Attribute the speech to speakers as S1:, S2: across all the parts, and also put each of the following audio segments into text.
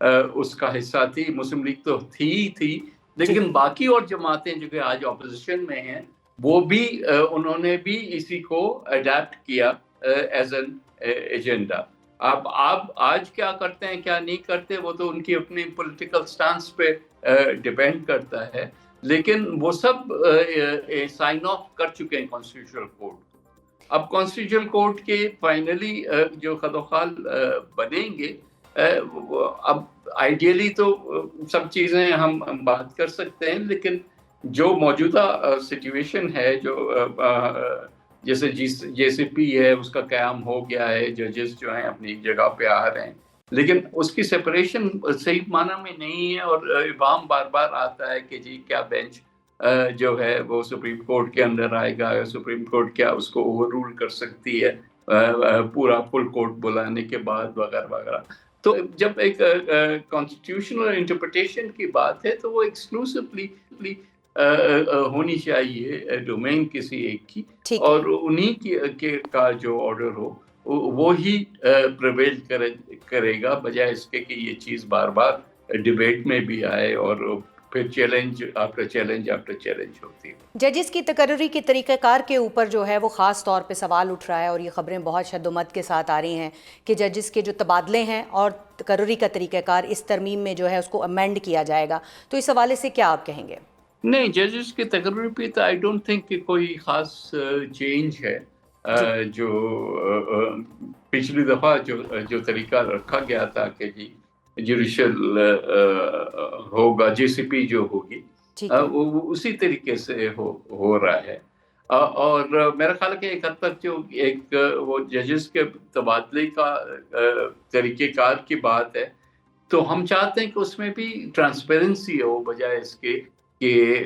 S1: اس کا حصہ تھی، مسلم لیگ تو تھی ہی تھی، لیکن باقی اور جماعتیں جو کہ آج اپوزیشن میں ہیں وہ بھی انہوں نے بھی اسی کو اڈیپٹ کیا ایز این ایجنڈا. اب آپ آج کیا کرتے ہیں کیا نہیں کرتے وہ تو ان کی اپنی پولیٹیکل سٹانس پہ ڈیپینڈ کرتا ہے، لیکن وہ سب سائن آف کر چکے ہیں کانسٹیٹیوشنل کورٹ. اب کانسٹیٹیوشنل کورٹ کے فائنلی جو خد و خال بنیں گے، اب آئیڈیلی تو سب چیزیں ہم بات کر سکتے ہیں، لیکن جو موجودہ سچویشن ہے، جو جیسے جے سی پی ہے اس کا قیام ہو گیا ہے، ججز جو ہیں اپنی جگہ پہ آ رہے ہیں، لیکن اس کی سپریشن صحیح معنی میں نہیں ہے، اور عوام بار بار آتا ہے کہ جی کیا بینچ جو ہے وہ سپریم کورٹ کے اندر آئے گا، سپریم کورٹ کیا اس کو اوور رول کر سکتی ہے پورا فل کورٹ بلانے کے بعد وغیرہ وغیرہ. تو جب ایک کانسٹیٹیوشنل انٹرپریٹیشن کی بات ہے تو وہ ایکسکلوسیولی ہونی چاہیے ڈومین کسی ایک کی، اور انہی کا جو آرڈر ہو وہی پریویل کرے گا، بجائے اس کے کہ یہ چیز بار بار ڈیبیٹ میں بھی آئے اور پھر challenge after challenge after challenge ہوتی ہے.
S2: ججز کی تقرری کے طریقہ کار کے اوپر جو ہے وہ خاص طور پہ سوال اٹھ رہا ہے، اور یہ خبریں بہت شد و مت کے ساتھ آ رہی ہیں کہ ججز کے جو تبادلے ہیں اور تقرری کا طریقہ کار اس ترمیم میں جو ہے اس کو امینڈ کیا جائے گا، تو اس حوالے سے کیا آپ کہیں گے؟
S1: نہیں، ججز کی تقرری پہ تو آئی ڈونٹ تھنک کہ کوئی خاص چینج ہے. جو پچھلی دفعہ جو طریقہ رکھا گیا تھا کہ جی جوڈیشل ہوگا، جے سی پی جو ہوگی وہ اسی طریقے سے ہو رہا ہے. اور میرا خیال ہے کہ ایک حد تک جو ایک وہ ججز کے تبادلے کا طریقہ کار کی بات ہے، تو ہم چاہتے ہیں کہ اس میں بھی ٹرانسپیرنسی ہو، بجائے اس کے کہ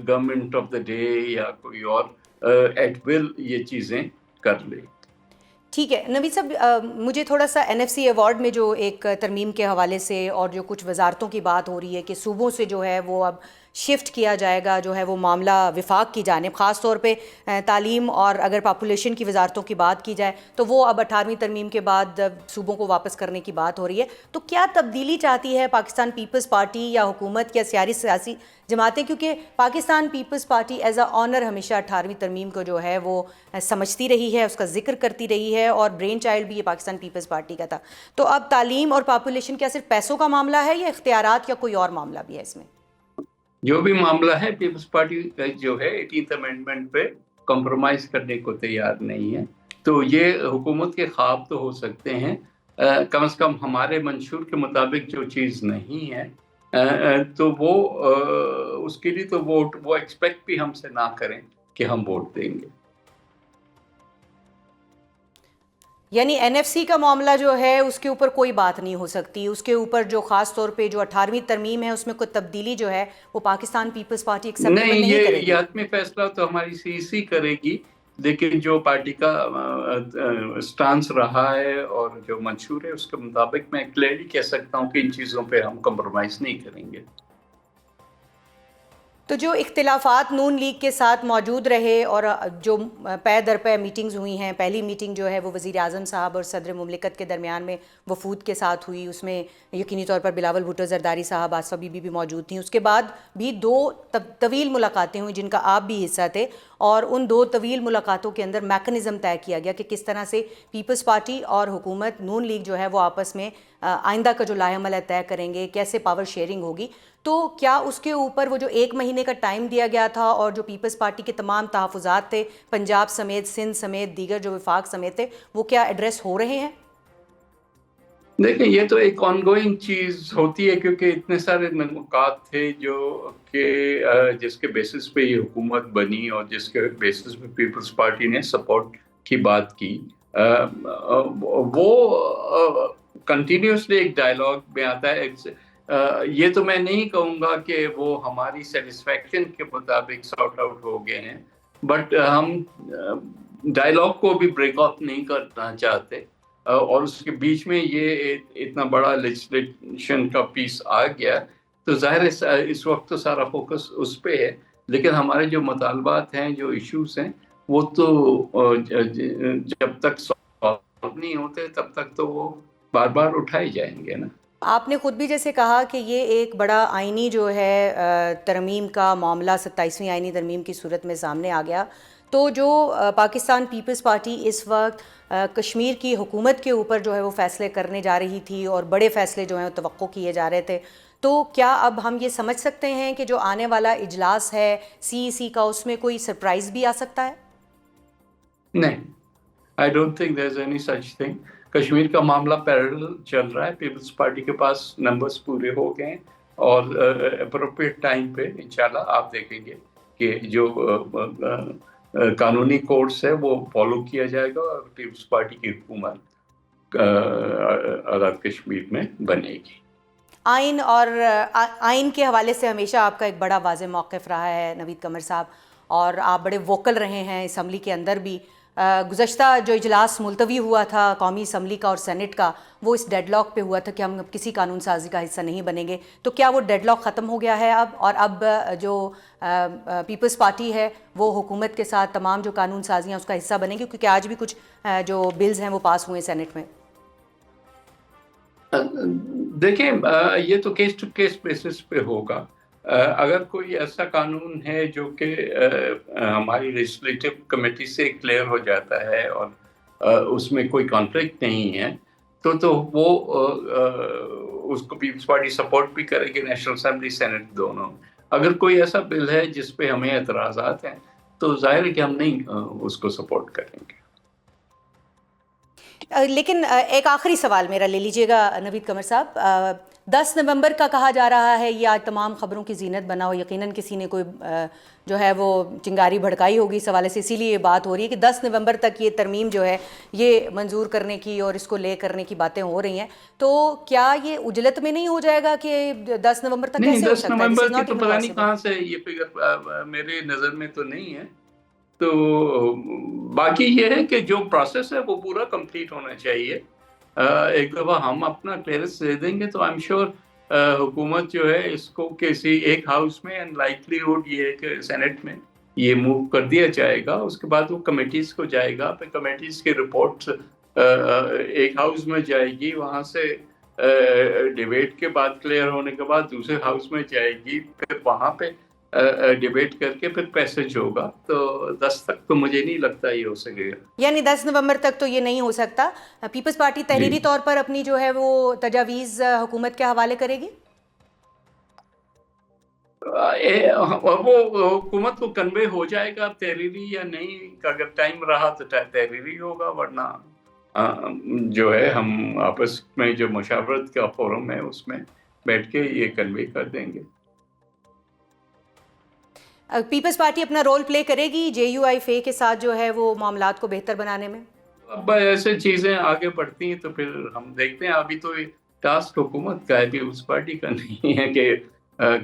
S1: گورنمنٹ آف دا ڈے یا کوئی اور ایٹ ول یہ چیزیں کر لے.
S2: ٹھیک ہے نوید صاحب، مجھے تھوڑا سا این ایف سی ایوارڈ میں جو ایک ترمیم کے حوالے سے اور جو کچھ وزارتوں کی بات ہو رہی ہے کہ صوبوں سے جو ہے وہ اب شفٹ کیا جائے گا جو ہے وہ معاملہ وفاق کی جانب، خاص طور پہ تعلیم اور اگر پاپولیشن کی وزارتوں کی بات کی جائے تو وہ اب 18ویں ترمیم کے بعد صوبوں کو واپس کرنے کی بات ہو رہی ہے. تو کیا تبدیلی چاہتی ہے پاکستان پیپلز پارٹی یا حکومت یا سیاسی جماعتیں؟ کیونکہ Pakistan Peoples Party as a honour ہمیشہ 18ویں ترمیم کو جو ہے وہ سمجھتی رہی ہے، اس کا ذکر کرتی رہی ہے، اور برین چائلڈ بھی یہ پاکستان پیپلز پارٹی کا تھا. تو اب تعلیم اور پاپولیشن کیا صرف پیسوں کا معاملہ ہے یا اختیارات یا کوئی اور معاملہ بھی ہے اس میں؟
S1: جو بھی معاملہ ہے، پیپلز پارٹی جو ہے 18th امینڈمنٹ پہ کمپرومائز کرنے کو تیار نہیں ہے. تو یہ حکومت کے خواب تو ہو سکتے ہیں، کم از کم ہمارے منشور کے مطابق جو چیز نہیں ہے تو وہ اس کے لیے تو وہ ایکسپیکٹ بھی ہم سے نہ کریں کہ ہم ووٹ دیں گے.
S2: یعنی این ایف سی کا معاملہ جو ہے اس کے اوپر کوئی بات نہیں ہو سکتی، اس کے اوپر جو خاص طور پہ جو 18ویں ترمیم ہے اس میں کوئی تبدیلی جو ہے وہ پاکستان پیپلز پارٹی ایکسیپٹیبل نہیں کرے گی؟
S1: یہ حتمی فیصلہ تو ہماری سی سی کرے گی، لیکن جو پارٹی کا سٹانس رہا ہے اور جو منشور ہے اس کے مطابق میں کلیئرلی کہہ سکتا ہوں کہ ان چیزوں پہ ہم کمپرومائز نہیں کریں گے.
S2: تو جو اختلافات نون لیگ کے ساتھ موجود رہے اور جو پے در پے میٹنگز ہوئی ہیں، پہلی میٹنگ جو ہے وہ وزیر اعظم صاحب اور صدر مملکت کے درمیان میں وفود کے ساتھ ہوئی، اس میں یقینی طور پر بلاول بھٹو زرداری صاحب، آصفہ بی بی بھی موجود تھیں. اس کے بعد بھی 2 طویل ملاقاتیں ہوئیں جن کا آپ بھی حصہ تھے، اور ان 2 طویل ملاقاتوں کے اندر میکنزم طے کیا گیا کہ کس طرح سے پیپلز پارٹی اور حکومت نون لیگ جو ہے وہ آپس میں آئندہ کا جو لائحہ عمل ہے طے کریں گے، کیسے پاور شیئرنگ ہوگی. تو کیا اس کے اوپر وہ جو 1 مہینے کا ٹائم دیا گیا تھا اور جو پیپلز پارٹی کے تمام تحفظات تھے پنجاب سمیت، سندھ سمیت، دیگر جو وفاق سمیت تھے، وہ کیا ایڈریس ہو رہے ہیں؟
S1: دیکھیں یہ تو ایک آن گوئنگ چیز ہوتی ہے، کیونکہ اتنے سارے نکات تھے جو کہ جس کے بیسس پہ یہ حکومت بنی اور جس کے بیسس پہ پیپلز پارٹی نے سپورٹ کی بات کی. وہ کنٹینیوسلی ایک ڈائلاگ میں آتا ہے. یہ تو میں نہیں کہوں گا کہ وہ ہماری سیٹسفیکشن کے مطابق سارٹ آؤٹ ہو گئے ہیں، بٹ ہم ڈائلاگ کو بھی بریک آف نہیں کرنا چاہتے، اور اس کے بیچ میں یہ اتنا بڑا لیجسلیشن کا پیس آ گیا تو ظاہر ہے اس وقت تو سارا فوکس اس پہ ہے. لیکن ہمارے جو مطالبات ہیں، جو ایشوز ہیں، وہ تو جب تک سالو نہیں ہوتے تب تک تو وہ بار بار اٹھائے جائیں گے نا.
S2: آپ نے خود بھی جیسے کہا کہ یہ ایک بڑا آئینی جو ہے ترمیم کا معاملہ 27ویں آئینی ترمیم کی صورت میں سامنے آ گیا، تو جو پاکستان پیپلز پارٹی اس وقت کشمیر کی حکومت کے اوپر جو ہے وہ فیصلے کرنے جا رہی تھی اور بڑے فیصلے جو ہیں وہ توقع کیے جا رہے تھے، تو کیا اب ہم یہ سمجھ سکتے ہیں کہ جو آنے والا اجلاس ہے CEC کا، اس میں کوئی سرپرائز بھی آ سکتا ہے؟
S1: نہیں، I don't think there is any such thing. Kashmir کا معاملہ پیرل چل رہا ہے. پیپلز پارٹی کے پاس نمبرز پورے ہو گئے ہیں اور اپروپریٹ ٹائم پہ انشاءاللہ آپ دیکھیں گے کہ جو قانونی کورس ہے وہ فالو کیا جائے گا اور پیپلز پارٹی کی حکومت آزاد کشمیر میں بنے گی.
S2: آئین اور آئین کے حوالے سے ہمیشہ آپ کا ایک بڑا واضح موقف رہا ہے نوید قمر صاحب، اور آپ بڑے ووکل رہے ہیں اسمبلی کے اندر بھی. گزشتہ جو اجلاس ملتوی ہوا تھا قومی اسمبلی کا اور سینٹ کا، وہ اس ڈیڈ لاک پہ ہوا تھا کہ ہم کسی قانون سازی کا حصہ نہیں بنیں گے. تو کیا وہ ڈیڈ لاک ختم ہو گیا ہے اب، اور اب جو پیپلز پارٹی ہے وہ حکومت کے ساتھ تمام جو قانون سازیاں اس کا حصہ بنے گی؟ کیونکہ آج بھی کچھ جو بلز ہیں وہ پاس ہوئے سینٹ میں.
S1: دیکھیں یہ تو کیس ٹو کیس بیسس پہ ہوگا. اگر کوئی ایسا قانون ہے جو کہ ہماری لیجسلیٹو کمیٹی سے کلیئر ہو جاتا ہے اور اس میں کوئی کانفلکٹ نہیں ہے تو وہ اس کو پیپلز پارٹی سپورٹ بھی کرے گی، نیشنل اسمبلی سینٹ دونوں. اگر کوئی ایسا بل ہے جس پہ ہمیں اعتراضات ہیں تو ظاہر ہے کہ ہم نہیں اس کو سپورٹ کریں گے.
S2: لیکن ایک آخری سوال میرا لے لیجئے گا نوید قمر صاحب. 10 نومبر کا کہا جا رہا ہے، یہ آج تمام خبروں کی زینت بنا ہو، یقیناً کسی نے کوئی جو ہے وہ چنگاری بھڑکائی ہوگی اس حوالے سے، اسی لیے یہ بات ہو رہی ہے کہ 10 نومبر تک یہ ترمیم جو ہے یہ منظور کرنے کی اور اس کو لے کرنے کی باتیں ہو رہی ہیں. تو کیا یہ عجلت میں نہیں ہو جائے گا کہ 10 نومبر تک کیسے ہو سکتا ہے؟
S1: نہیں، 10 نومبر کی تو پتہ نہیں کہاں سے یہ فگر میرے نظر میں تو نہیں ہے. تو باقی یہ ہے کہ جو پروسیس ہے وہ پورا کمپلیٹ ہونا چاہیے. ایک دفعہ ہم اپنا کلیئرنس دے دیں گے تو آئی ایم شیور حکومت جو ہے اس کو کسی ایک ہاؤس میں، اینڈ لائکلی ہوڈ یہ ہے کہ سینٹ میں یہ موو کر دیا جائے گا. اس کے بعد وہ کمیٹیز کو جائے گا، پھر کمیٹیز کی رپورٹ ایک ہاؤس میں جائے گی، وہاں سے ڈیبیٹ کے بعد کلیئر ہونے کے بعد دوسرے ہاؤس میں جائے گی، پھر وہاں پہ ڈیبیٹ کر کے پھر پیسج ہوگا. تو 10 تک تو مجھے نہیں لگتا یہ ہو سکے گا.
S2: یعنی 10 نومبر تک تو یہ نہیں ہو سکتا. پیپلز پارٹی تحریری طور پر اپنی جو ہے وہ تجاویز حکومت کے حوالے کرے گی؟
S1: وہ حکومت کو کنوے ہو جائے گا تحریری یا نہیں. اگر ٹائم رہا تو تحریری ہوگا، ورنہ جو ہے ہم آپس میں جو مشاورت کا فورم ہے اس میں بیٹھ کے یہ کنوے کر دیں گے.
S2: پیپلز پارٹی اپنا رول پلے کرے گی JUIFA کے ساتھ جو ہے وہ معاملات کو بہتر بنانے میں؟
S1: اب ایسے چیزیں آگے بڑھتی ہیں تو پھر ہم دیکھتے ہیں. ابھی تو ٹاسک حکومت کا ہے، پیپلز پارٹی کا نہیں ہے کہ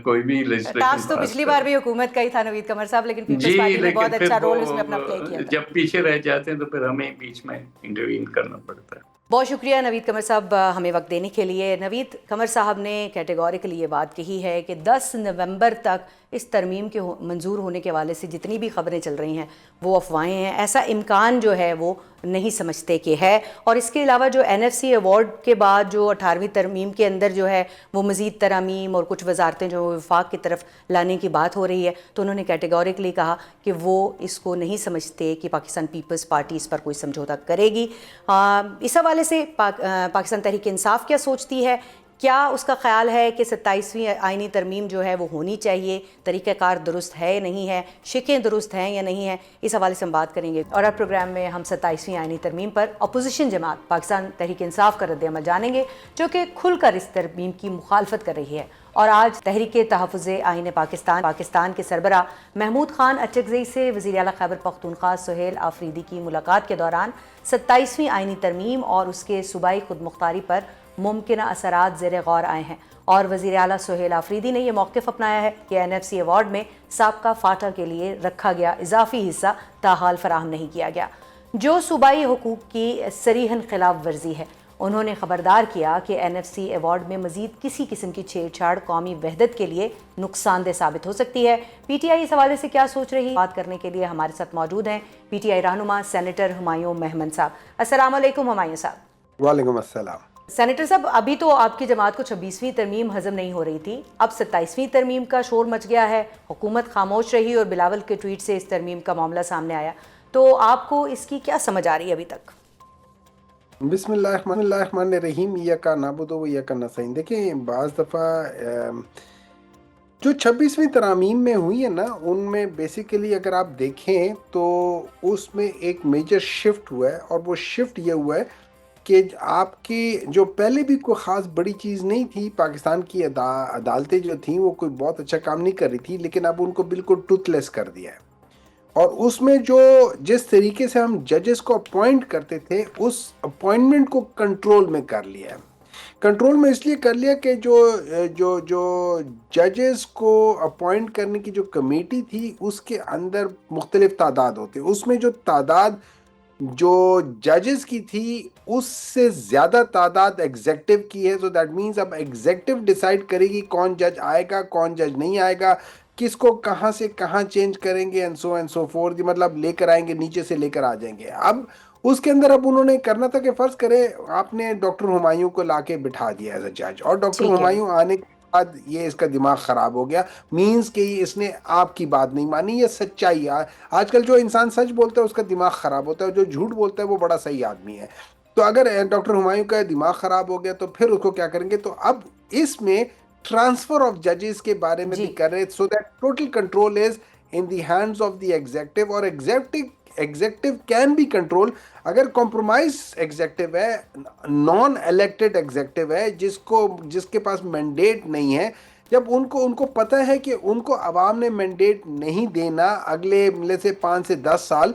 S1: کوئی بھی لیجسلیشن.
S2: ٹاسک تو پچھلی بار بھی حکومت کا ہی تھا نوید قمر صاحب، لیکن پیپلز پارٹی نے بہت اچھا رول اس میں اپنا پلے کیا تھا.
S1: جب پیچھے رہ جاتے ہیں تو پھر ہمیں بیچ میں انٹروین کرنا پڑتا ہے.
S2: بہت شکریہ نوید قمر صاحب ہمیں وقت دینے کے لیے. نوید قمر صاحب نے کیٹیگوریکلی یہ بات کہی ہے کہ 10 نومبر تک اس ترمیم کے منظور ہونے کے حوالے سے جتنی بھی خبریں چل رہی ہیں وہ افواہیں ہیں. ایسا امکان جو ہے وہ نہیں سمجھتے کہ ہے. اور اس کے علاوہ جو NFC ایوارڈ کے بعد جو 18ویں ترمیم کے اندر جو ہے وہ مزید ترامیم اور کچھ وزارتیں جو وفاق کی طرف لانے کی بات ہو رہی ہے، تو انہوں نے کیٹیگوریکلی کہا کہ وہ اس کو نہیں سمجھتے کہ پاکستان پیپلز پارٹی اس پر کوئی سمجھوتا کرے گی. اس حوالے سے پاکستان تحریک انصاف کیا سوچتی ہے؟ کیا اس کا خیال ہے کہ 27ویں آئینی ترمیم جو ہے وہ ہونی چاہیے؟ طریقہ کار درست ہے یا نہیں ہے؟ شقیں درست ہیں یا نہیں ہیں؟ اس حوالے سے ہم بات کریں گے. اور اب پروگرام میں ہم 27ویں آئینی ترمیم پر اپوزیشن جماعت پاکستان تحریک انصاف کا رد عمل جانیں گے، جو کہ کھل کر اس ترمیم کی مخالفت کر رہی ہے. اور آج تحریک تحفظ آئین پاکستان کے سربراہ محمود خان اچکزئی سے وزیر اعلیٰ خیبر پختونخوا سہیل آفریدی کی ملاقات کے دوران 27ویں آئینی ترمیم اور اس کے صوبائی خود مختاری پر ممکنہ اثرات زیر غور آئے ہیں. اور وزیر اعلیٰ سہیل آفریدی نے یہ موقف اپنایا ہے کہ NFC ایوارڈ میں سابقہ فاٹا کے لیے رکھا گیا اضافی حصہ تاحال فراہم نہیں کیا گیا، جو صوبائی حقوق کی صریحاً خلاف ورزی ہے. انہوں نے خبردار کیا کہ NFC ایوارڈ میں مزید کسی قسم کی چھیڑ چھاڑ قومی وحدت کے لیے نقصان دہ ثابت ہو سکتی ہے. PTI اس حوالے سے کیا سوچ رہی ہے؟ بات کرنے کے لیے ہمارے ساتھ موجود ہیں PTI رہنما سینیٹر ہمایوں مہمن صاحب. السلام علیکم ہمایوں صاحب.
S3: وعلیکم السلام.
S2: سینیٹر صاحب، ابھی تو آپ کی جماعت کو 26ویں ترمیم ہضم نہیں ہو رہی تھی، اب 27ویں ترمیم کا شور مچ گیا ہے، حکومت خاموش رہی اور بلاول کے ٹویٹ سے اس ترمیم کا معاملہ سامنے آیا، تو آپ کو اس کی کیا سمجھ آ رہی ہے ابھی تک؟
S3: بسم اللہ الرحمن الرحیم، یا نعبد و یا نستعین۔ دیکھیں، بعض دفعہ جو 26ویں ترامیم میں ہوئی ہے نا، ان میں بیسیکلی اگر آپ دیکھیں تو اس میں ایک میجر شفٹ ہوا ہے، اور وہ شفٹ یہ ہوا ہے کہ آپ کی جو پہلے بھی کوئی خاص بڑی چیز نہیں تھی، پاکستان کی عدالتیں جو تھیں وہ کوئی بہت اچھا کام نہیں کر رہی تھی، لیکن اب ان کو بالکل ٹوتھ لیس کر دیا ہے، اور اس میں جو جس طریقے سے ہم ججز کو اپوائنٹ کرتے تھے، اس اپوائنٹمنٹ کو کنٹرول میں کر لیا ہے۔ کنٹرول میں اس لیے کر لیا کہ جو ججز کو اپوائنٹ کرنے کی جو کمیٹی تھی، اس کے اندر مختلف تعداد ہوتے، اس میں جو تعداد جو ججز کی تھی اس سے زیادہ تعداد ایگزیکٹو کی ہے، so that means اب ایگزیکٹو ڈیسائیڈ کرے گی کون جج آئے گا، کون جج نہیں آئے گا، کس کو کہاں سے کہاں چینج کریں گے، اینڈ سو فورتھ، مطلب لے کر آئیں گے، نیچے سے لے کر آ جائیں گے۔ اب اس کے اندر اب انہوں نے کرنا تھا کہ فرض کرے آپ نے ڈاکٹر ہمایوں کو لا کے بٹھا دیا ایز اے جج، اور ڈاکٹر
S2: ٹھیک ہے،
S3: ہمایوں آنے کے بعد یہ اس کا دماغ خراب ہو گیا، مینز کہ اس نے آپ کی بات نہیں مانی، یہ سچائی ہے۔ آج کل جو انسان سچ بولتا ہے اس کا دماغ خراب ہوتا ہے، اور جو جھوٹ بولتا ہے وہ بڑا صحیح آدمی ہے۔ تو اگر ڈاکٹر ہمایوں کا دماغ خراب ہو گیا تو پھر اس کو کیا کریں گے؟ تو اب اس میں ٹرانسفر آف ججز کے بارے میں بھی
S2: جی،
S3: کر رہے، so that total control is in the hands of the executive, اور ایگزیکٹو کین بی کنٹرول اگر کمپرومائز ایگزیکٹو ہے، نان الیکٹڈ ایگزیکٹو ہے، جس کے پاس مینڈیٹ نہیں ہے، جب ان کو پتہ ہے کہ ان کو عوام نے مینڈیٹ نہیں دینا اگلے سے 5 سے 10 سال،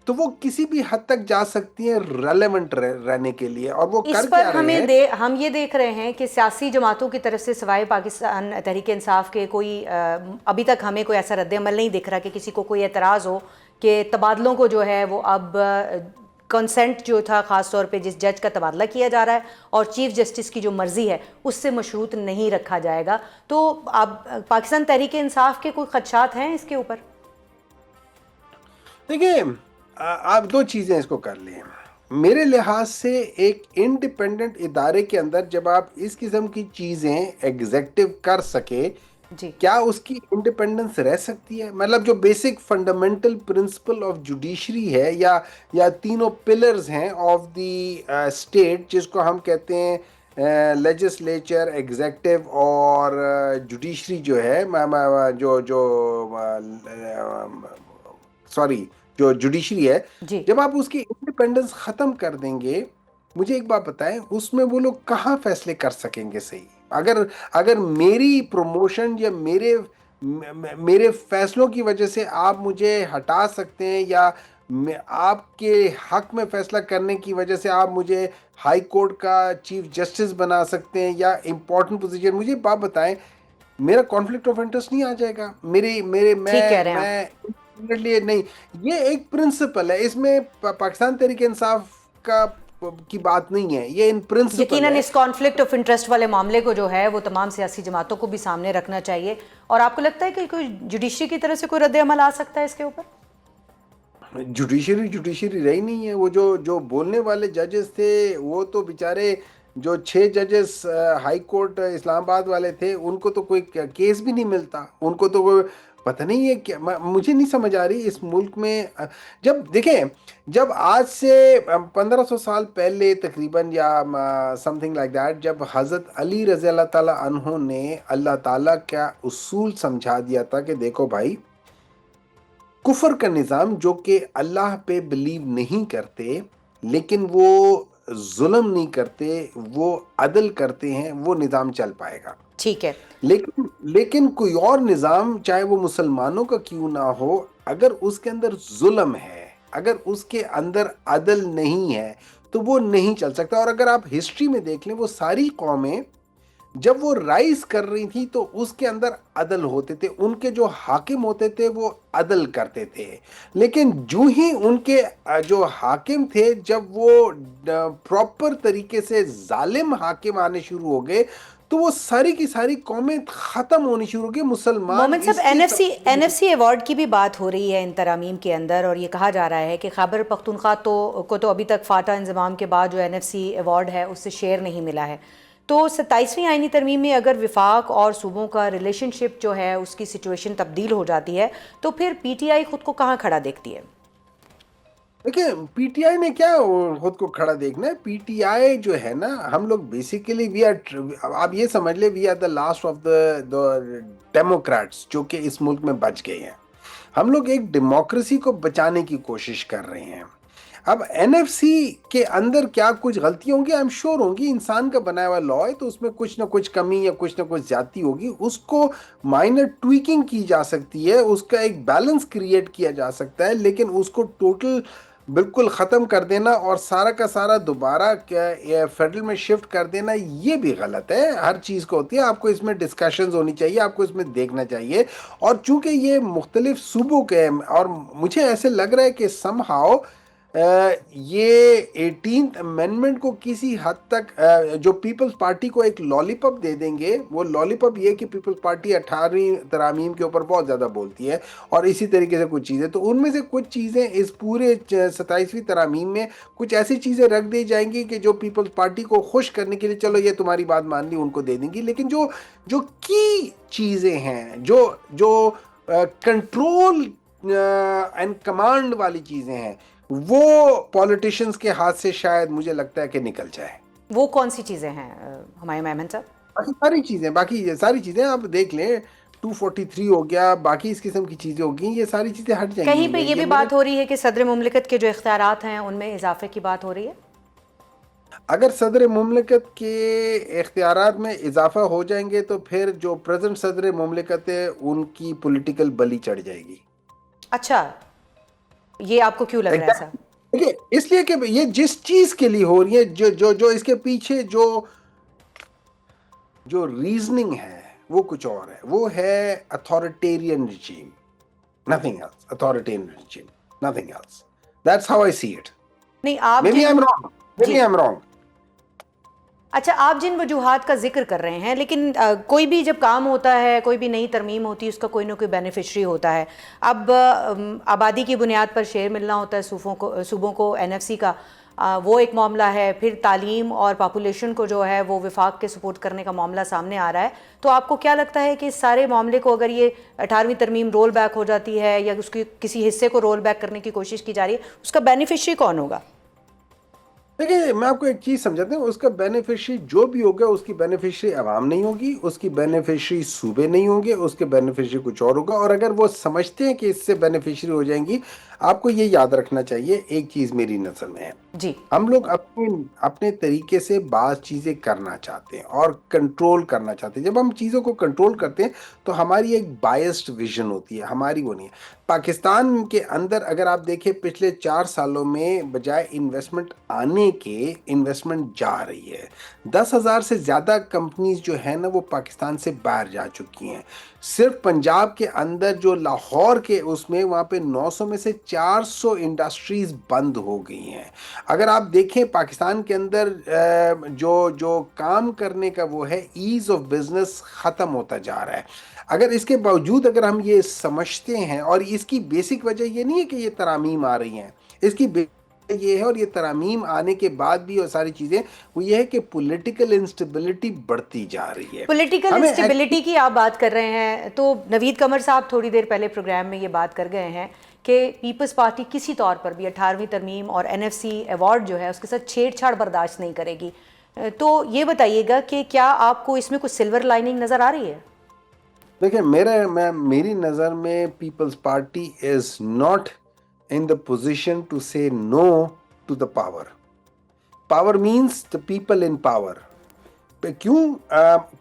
S3: تو وہ کسی بھی حد تک جا سکتی ہیں ریلیونٹ رہنے کے لیے، اور وہ
S2: اس
S3: کر
S2: پر
S3: کیا رہے ہیں؟
S2: ہم یہ دیکھ رہے ہیں کہ سیاسی جماعتوں کی طرف سے سوائے پاکستان تحریک انصاف کے کوئی ابھی تک ہمیں کوئی ایسا رد عمل نہیں دکھ رہا کہ کسی کو کوئی اعتراض ہو کہ تبادلوں کو جو ہے وہ اب کنسنٹ جو تھا، خاص طور پہ جس جج کا تبادلہ کیا جا رہا ہے اور چیف جسٹس کی جو مرضی ہے اس سے مشروط نہیں رکھا جائے گا، تو اب پاکستان تحریک انصاف کے کوئی خدشات ہیں اس کے اوپر؟
S3: دیکھیں، آپ دو چیزیں اس کو کر لیں۔ میرے لحاظ سے ایک انڈیپینڈنٹ ادارے کے اندر جب آپ اس قسم کی چیزیں ایگزیکٹو کر سکے،
S2: جی،
S3: کیا اس کی انڈیپینڈنس رہ سکتی ہے؟ مطلب جو basic fundamental principle of judiciary ہے، یا تینوں پلرز ہیں آف دی اسٹیٹ، جس کو ہم کہتے ہیں لیجسلیچر، ایگزیکٹو اور جوڈیشری، جو ہے جو جوڈیشری ہے،
S2: جی،
S3: جب آپ اس کی انڈیپینڈنس ختم کر دیں گے، مجھے ایک بات بتائیں، اس میں وہ لوگ کہاں فیصلے کر سکیں گے صحیح؟ اگر میری پروموشن یا میرے فیصلوں کی وجہ سے آپ مجھے ہٹا سکتے ہیں، یا آپ کے حق میں فیصلہ کرنے کی وجہ سے آپ مجھے ہائی کورٹ کا چیف جسٹس بنا سکتے ہیں، یا امپورٹنٹ پوزیشن، مجھے بات بتائیں، میرا کانفلکٹ آف انٹرسٹ نہیں آ جائے گا؟
S2: ٹھیک کہہ رہے ہیں آپ۔
S3: میں نہیں، یہ ایک پرنسپل ہے، اس میں پاکستان تحریک انصاف کی بات نہیں ہے، یہ ان پرنسپل
S2: یقیناً
S3: ہے۔
S2: اس کانفلکٹ آف انٹرسٹ والے معاملے کو جو ہے وہ تمام سیاسی جماعتوں کو بھی سامنے رکھنا چاہیے، اور آپ کو لگتا ہے کہ کوئی جوڈیشری کی طرف سے کوئی رد عمل آ سکتا ہے اس کے اوپر؟
S3: جوڈیشری رہی نہیں ہے، وہ جو بولنے والے ججز تھے، وہ تو بیچارے جو 6 ججز ہائی کورٹ اسلام آباد والے تھے، ان کو تو کوئی کیس بھی نہیں ملتا، ان کو تو کوئی پتہ نہیں ہے کیا، مجھے نہیں سمجھ آ رہی اس ملک میں۔ جب آج سے 1500 سال پہلے تقریباً، یا سم تھنگ لائک دیٹ، جب حضرت علی رضی اللہ تعالیٰ عنہ نے اللہ تعالیٰ کا اصول سمجھا دیا تھا کہ دیکھو بھائی، کفر کا نظام جو کہ اللہ پہ بلیو نہیں کرتے لیکن وہ ظلم نہیں کرتے، وہ عدل کرتے ہیں، وہ نظام چل پائے گا۔
S2: ٹھیک ہے،
S3: لیکن کوئی اور نظام، چاہے وہ مسلمانوں کا کیوں نہ ہو، اگر اس کے اندر ظلم ہے، اگر اس کے اندر عدل نہیں ہے، تو وہ نہیں چل سکتا۔ اور اگر آپ ہسٹری میں دیکھ لیں، وہ ساری قومیں جب وہ رائز کر رہی تھی تو اس کے اندر عدل ہوتے تھے، ان کے جو حاکم ہوتے تھے وہ عدل کرتے تھے، لیکن جو ہی ان کے جو حاکم تھے، جب وہ پراپر طریقے سے ظالم حاکم آنے شروع ہو گئے، تو وہ ساری کی ساری قومیں ختم ہونی شروع ہو گئی. مسلمان
S2: مومن صاحب
S3: اس کی
S2: این ایف سی ایوارڈ کی بھی بات ہو رہی ہے ان ترامیم کے اندر، اور یہ کہا جا رہا ہے کہ خیبر پختونخوا کو تو ابھی تک فاٹا انضمام کے بعد جو این ایف سی ایوارڈ ہے اس سے شیئر نہیں ملا ہے. تو 27ویں آئینی ترمیم میں اگر وفاق اور صوبوں کا ریلیشن شپ جو ہے اس کی سچویشن تبدیل ہو جاتی ہے تو پھر پی ٹی آئی خود کو کہاں کھڑا دیکھتی ہے؟
S3: دیکھیں پی ٹی آئی نے کیا خود کو کھڑا دیکھنا ہے. پی ٹی آئی جو ہے نا، ہم لوگ بیسیکلی آپ یہ سمجھ لیں we are the last of the democrats جو کہ اس ملک میں بچ گئے ہیں. ہم لوگ ایک ڈیموکریسی کو بچانے کی کوشش کر رہے ہیں. اب این ایف سی کے اندر کیا کچھ غلطیاں ہوں گی، آئی ایم شیور ہوں گی. انسان کا بنایا ہوا لا ہے تو اس میں کچھ نہ کچھ کمی یا کچھ نہ کچھ زیادتی ہوگی. اس کو مائنر ٹویکنگ کی جا سکتی ہے، اس کا ایک بیلنس کریٹ کیا جا سکتا ہے، لیکن اس کو ٹوٹل بالکل ختم کر دینا اور سارا کا سارا دوبارہ فیڈرل میں شفٹ کر دینا یہ بھی غلط ہے. ہر چیز کو ہوتی ہے، آپ کو اس میں ڈسکشنز ہونی چاہیے، آپ کو اس میں دیکھنا چاہیے. اور چونکہ یہ مختلف صوبوں کے ہیں اور مجھے ایسے لگ رہا ہے کہ سم ہاؤ یہ 18th امینڈمنٹ کو کسی حد تک جو پیپلز پارٹی کو ایک لالی پاپ دے دیں گے. وہ لالی پاپ یہ کہ پیپلز پارٹی 18ویں ترامیم کے اوپر بہت زیادہ بولتی ہے اور اسی طریقے سے کچھ چیزیں، تو ان میں سے کچھ چیزیں اس پورے 27ویں ترامیم میں کچھ ایسی چیزیں رکھ دی جائیں گی کہ جو پیپلز پارٹی کو خوش کرنے کے لیے چلو یہ تمہاری بات مان لی، ان کو دے دیں گی. لیکن جو کی چیزیں ہیں، جو کنٹرول اینڈ کمانڈ والی چیزیں ہیں، وہ پولیٹیشینز کے ہاتھ سے شاید مجھے لگتا ہے کہ نکل جائے.
S2: وہ کون سی چیزیں ہیں ہمایوں احمد صاحب؟
S3: باقی ساری چیزیں آپ دیکھ لیں. 243 ہو گیا، باقی اس قسم کی چیزیں ہوگی، یہ ساری چیزیں ہٹ جائیں گی.
S2: کہیں پہ یہ بھی بات ہو رہی ہے کہ صدر مملکت کے جو اختیارات ہیں ان میں اضافے کی بات ہو رہی ہے؟
S3: اگر صدر مملکت کے اختیارات میں اضافہ ہو جائیں گے تو پھر جو پریزنٹ صدر مملکت ہے ان کی پولیٹیکل بلی چڑھ جائے گی.
S2: اچھا، یہ آپ کو کیوں لگ رہا ہے سر؟
S3: دیکھیے اس لیے کہ یہ جس چیز کے لیے ہو رہی ہے، جو اس کے پیچھے جو ریزننگ ہے وہ کچھ اور ہے. وہ ہے authoritarian regime, nothing else. Authoritarian regime, nothing else. That's how I see it.
S2: نہیں آپ
S3: Maybe I'm wrong. Maybe I'm wrong.
S2: اچھا، آپ جن وجوہات کا ذکر کر رہے ہیں، لیکن کوئی بھی جب کام ہوتا ہے، کوئی بھی نئی ترمیم ہوتی ہے، اس کا کوئی نہ کوئی بینیفیشری ہوتا ہے. اب آبادی کی بنیاد پر شیئر ملنا ہوتا ہے صوبوں کو این ایف سی کا، وہ ایک معاملہ ہے. پھر تعلیم اور پاپولیشن کو جو ہے وہ وفاق کے سپورٹ کرنے کا معاملہ سامنے آ رہا ہے. تو آپ کو کیا لگتا ہے کہ اس سارے معاملے کو اگر یہ 18ویں ترمیم رول بیک ہو جاتی ہے یا اس کی کسی حصے کو رول بیک کرنے کی کوشش کی جا رہی ہے، اس کا بینیفیشری کون ہوگا؟
S3: دیکھیں میں آپ کو ایک چیز سمجھاتا ہوں، اس کا بینیفیشری جو بھی ہوگا اس کی بینیفیشری عوام نہیں ہوگی، اس کی بینیفیشری صوبے نہیں ہوں گے، اس کے بینیفیشری کچھ اور ہوگا. اور اگر وہ سمجھتے ہیں کہ اس سے بینیفیشری ہو جائیں گی، آپ کو یہ یاد رکھنا چاہیے ایک چیز میری نظر میں ہے.
S2: جی،
S3: ہم لوگ اپنے طریقے سے بعض چیزیں کرنا چاہتے ہیں اور کنٹرول کرنا چاہتے ہیں. جب ہم چیزوں کو کنٹرول کرتے ہیں تو ہماری ایک بائسڈ ویژن ہوتی ہے، ہماری وہ نہیں ہے. پاکستان کے اندر اگر آپ دیکھیں پچھلے 4 سالوں میں بجائے انویسٹمنٹ آنے کے انویسٹمنٹ جا رہی ہے. 10,000 سے زیادہ کمپنیز جو ہیں نا وہ پاکستان سے باہر جا چکی ہیں. صرف پنجاب کے اندر جو لاہور کے اس میں وہاں پہ 900 میں سے 400 انڈسٹریز بند ہو گئی ہیں. اگر آپ دیکھیں پاکستان کے اندر جو کام کرنے کا وہ ہے ایز آف بزنس ختم ہوتا جا رہا ہے. اگر اس کے باوجود اگر ہم یہ سمجھتے ہیں، اور اس کی بیسک وجہ یہ نہیں ہے کہ یہ ترامیم آ رہی ہیں، اس کی یہ ہے، اور یہ ترامیم آنے کے بعد بھی اور ساری چیزیں وہ یہ ہے کہ پولیٹیکل انسٹیبلٹی بڑھتی جا رہی ہے.
S2: پولیٹیکل انسٹیبلٹی کی آپ بات کر رہے ہیں تو نوید قمر صاحب تھوڑی دیر پہلے پروگرام میں یہ بات کر گئے ہیں کہ پیپلز پارٹی کسی طور پر بھی 18ویں ترمیم اور این ایف سی ایوارڈ جو ہے اس کے ساتھ چھیڑ چھاڑ برداشت نہیں کرے گی. تو یہ بتائیے گا کہ کیا آپ کو اس میں کچھ سلور لائننگ نظر آ رہی ہے؟
S3: دیکھیں میری نظر میں Peoples Party is not in the position to say no to the power. Power means the people in power. کیوں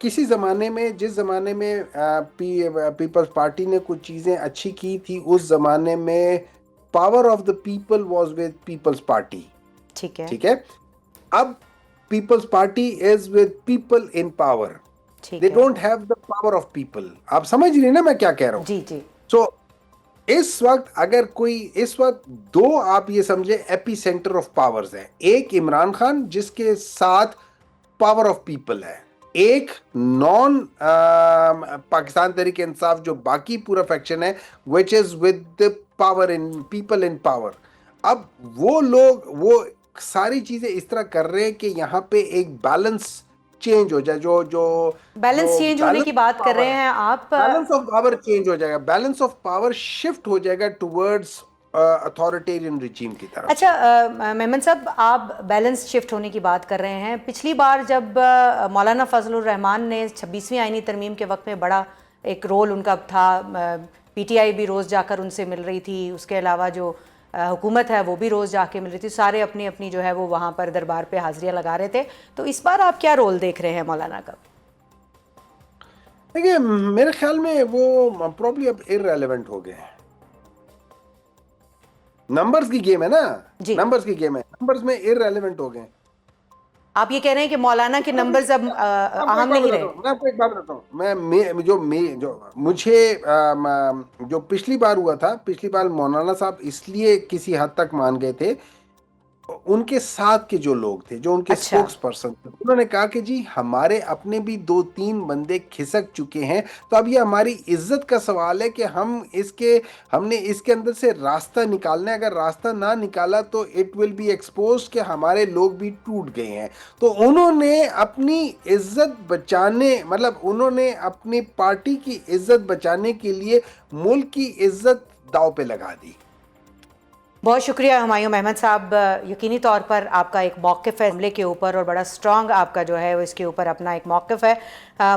S3: کسی زمانے میں جس زمانے میں پیپلز پارٹی نے کچھ چیزیں اچھی کی تھی، اس زمانے میں power of the people was with Peoples Party. ٹھیک ہے. اب Peoples Party is with people in power. They don't have the power of people. آپ سمجھ رہی ہیں نا میں کیا کہہ رہا ہوں؟
S2: جی جی.
S3: So اس وقت اگر کوئی اس وقت دو آپ یہ سمجھے ایپی سینٹر آف پاورز ہے. ایک عمران خان جس کے ساتھ پاور آف پیپل ہے، ایک نان پاکستان تحریک انصاف جو باقی پورا فیکشن ہے which is with the power in people in power. اب وہ لوگ وہ ساری چیزیں اس طرح کر رہے ہیں کہ یہاں پہ ایک بیلنس چینج ہو جائے. جو
S2: بیلنس چینج ہونے کی بات کر رہے ہیں آپ.
S3: بیلنس آف پاور چینج ہو جائے گا, بیلنس آف پاور شفٹ ہو جائے گا ٹورڈز اتھارٹیرین ریجیم کی طرف.
S2: اچھا میمن صاحب, آپ بیلنس شفٹ ہونے کی بات کر رہے ہیں. پچھلی بار جب مولانا فضل الرحمان نے 26ویں آئینی ترمیم کے وقت میں بڑا ایک رول ان کا تھا, پی ٹی آئی بھی روز جا کر ان سے مل رہی تھی, اس کے علاوہ جو حکومت ہے وہ بھی روز جا کے مل رہی تھی, سارے اپنی اپنی جو ہے وہ وہاں پر دربار پہ حاضریاں لگا رہے تھے. تو اس بار آپ کیا رول دیکھ رہے ہیں مولانا کا؟
S3: دیکھیے میرے خیال میں وہ پرابلی اب irrelevant ہو گئے ہیں. نمبرز کی گیم ہے نا, نمبرز کی گیم ہے, نمبرز میں irrelevant ہو گئے ہیں.
S2: آپ یہ کہہ رہے ہیں کہ مولانا کے نمبرز اب اہم نہیں رہے؟
S3: میں آپ کو ایک بات بتاتا ہوں, مجھے جو پچھلی بار ہوا تھا, پچھلی بار مولانا صاحب اس لیے کسی حد تک مان گئے تھے, ان کے ساتھ کے جو لوگ تھے, جو ان کے سپوکس پرسن تھے, انہوں نے کہا کہ جی ہمارے اپنے بھی 2-3 بندے کھسک چکے ہیں, تو اب یہ ہماری عزت کا سوال ہے کہ ہم نے اس کے اندر سے راستہ نکالنا ہے. اگر راستہ نہ نکالا تو اٹ ول بی ایکسپوز کہ ہمارے لوگ بھی ٹوٹ گئے ہیں. تو انہوں نے اپنی عزت بچانے, مطلب انہوں نے اپنی پارٹی کی عزت بچانے کے لیے ملک کی عزت داؤ پہ لگا دی.
S2: بہت شکریہ ہمایوں احمد صاحب. یقینی طور پر آپ کا ایک موقف ہے حملے کے اوپر, اور بڑا سٹرانگ آپ کا جو ہے وہ اس کے اوپر اپنا ایک موقف ہے.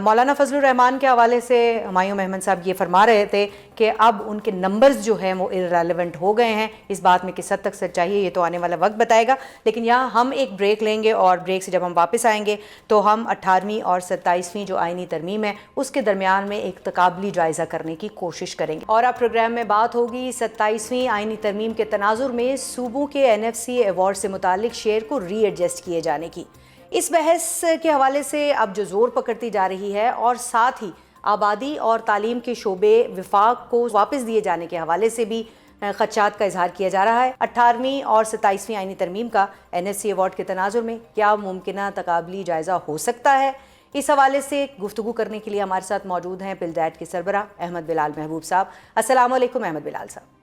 S2: مولانا فضل الرحمان کے حوالے سے ہمایوں احمد صاحب یہ فرما رہے تھے کہ اب ان کے نمبرز جو ہیں وہ irrelevant ہو گئے ہیں. اس بات میں کس حد تک سچائی ہے یہ تو آنے والا وقت بتائے گا, لیکن یہاں ہم ایک بریک لیں گے, اور بریک سے جب ہم واپس آئیں گے تو ہم 18ویں اور 27ویں جو آئینی ترمیم ہے اس کے درمیان میں ایک تقابلی جائزہ کرنے کی کوشش کریں گے. اور اب پروگرام میں بات ہوگی 27ویں آئینی ترمیم کے تناظر میں صوبوں کے NFC ایوارڈ سے متعلق شیئر کو ری ایڈجسٹ کیے جانے کی. اس بحث کے حوالے سے اب جو زور پکڑتی جا رہی ہے, اور ساتھ ہی آبادی اور تعلیم کے شعبے وفاق کو واپس دیے جانے کے حوالے سے بھی خدشات کا اظہار کیا جا رہا ہے. 18ویں اور 27ویں آئینی ترمیم کا NFC ایوارڈ کے تناظر میں کیا ممکنہ تقابلی جائزہ ہو سکتا ہے؟ اس حوالے سے گفتگو کرنے کے لیے ہمارے ساتھ موجود ہیں پلڈیٹ کے سربراہ احمد بلال محبوب صاحب. السلام علیکم احمد بلال صاحب.